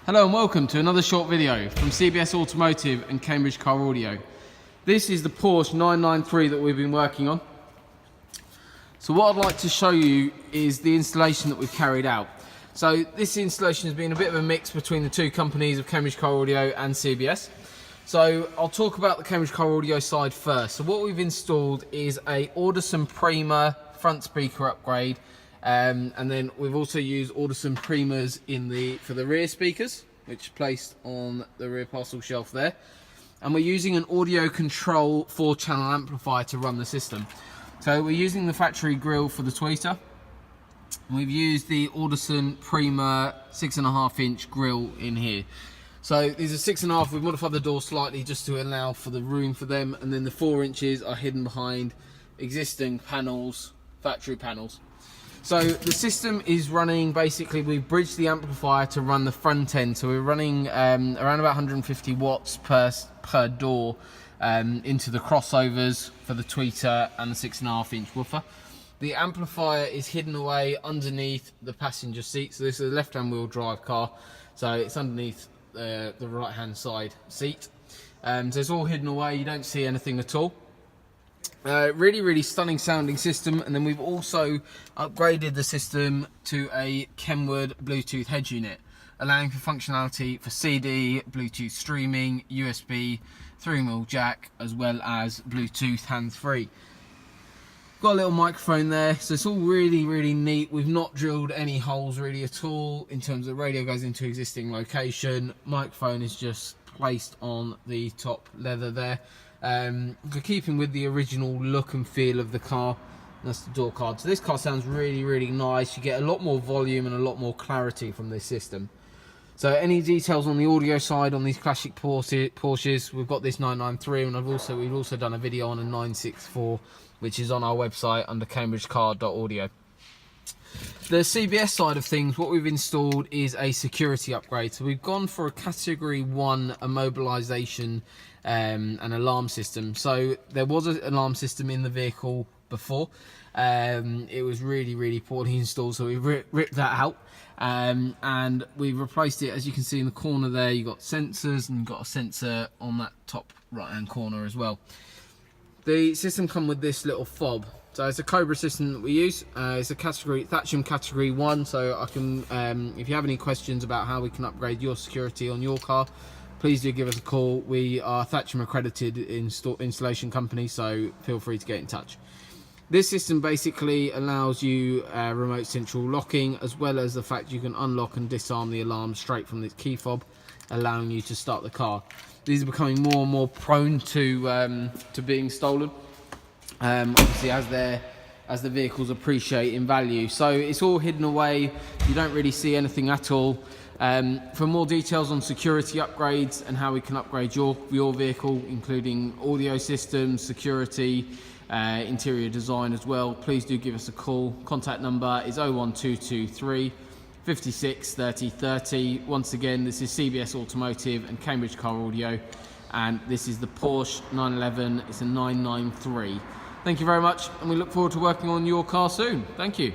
Hello and welcome to another short video from CBS Automotive and Cambridge Car Audio. This is the Porsche 993 that we've been working on. So what I'd like to show you is the installation that we've carried out. So this installation has been a bit of a mix between the two companies of Cambridge Car Audio and CBS. So I'll talk about the Cambridge Car Audio side first. So what we've installed is a Audison Prima front speaker upgrade. And then we've also used Audison Primas for the rear speakers, which are placed on the rear parcel shelf there. And we're using an audio control 4-channel amplifier to run the system. So we're using the factory grille for the tweeter. We've used the Audison Prima 6.5-inch grille in here. So these are 6.5. We've modified the door slightly just to allow for the room for them. And then the 4 inches are hidden behind existing panels, factory panels. So the system is running, basically we've bridged the amplifier to run the front end. So we're running around about 150 watts per door into the crossovers for the tweeter and the 6.5-inch woofer. The amplifier is hidden away underneath the passenger seat. So this is a left-hand wheel drive car. So it's underneath the right-hand side seat. So it's all hidden away, you don't see anything at all. Really stunning sounding system, and then we've also upgraded the system to a Kenwood Bluetooth head unit, allowing for functionality for CD, Bluetooth streaming, USB, 3-wheel jack, as well as Bluetooth hands-free. Got a little microphone there, so it's all really neat. We've not drilled any holes really at all in terms of radio goes into existing location. Microphone is just placed on the top leather there. For keeping with the original look and feel of the car. That's the door card. So this car sounds really nice. You get a lot more volume and a lot more clarity from this system. So any details on the audio side on these classic Porsches, we've got this 993, and we've also done a video on a 964, which is on our website under cambridgecar.audio. The CBS side of things, what we've installed is a security upgrade. So we've gone for a category 1 immobilization and alarm system. So there was an alarm system in the vehicle before. It was really poorly installed, so we ripped that out. And we've replaced it. As you can see in the corner there, you've got sensors, and you've got a sensor on that top right hand corner as well. The system comes with this little fob. So it's a Cobra system that we use. It's a Thatcham category 1. So I can, if you have any questions about how we can upgrade your security on your car, please do give us a call. We are Thatcham accredited installation company, so feel free to get in touch. This system basically allows you remote central locking, as well as the fact you can unlock and disarm the alarm straight from this key fob, allowing you to start the car. These are becoming more and more prone to being stolen. Obviously as the vehicles appreciate in value. So it's all hidden away, you don't really see anything at all. For more details on security upgrades and how we can upgrade your vehicle, including audio systems, security, interior design as well, please do give us a call. Contact number is 01223 56 30 30. Once again, this is CBS Automotive and Cambridge Car Audio, and this is the Porsche 911. It's a 993. Thank you very much, and we look forward to working on your car soon. Thank you.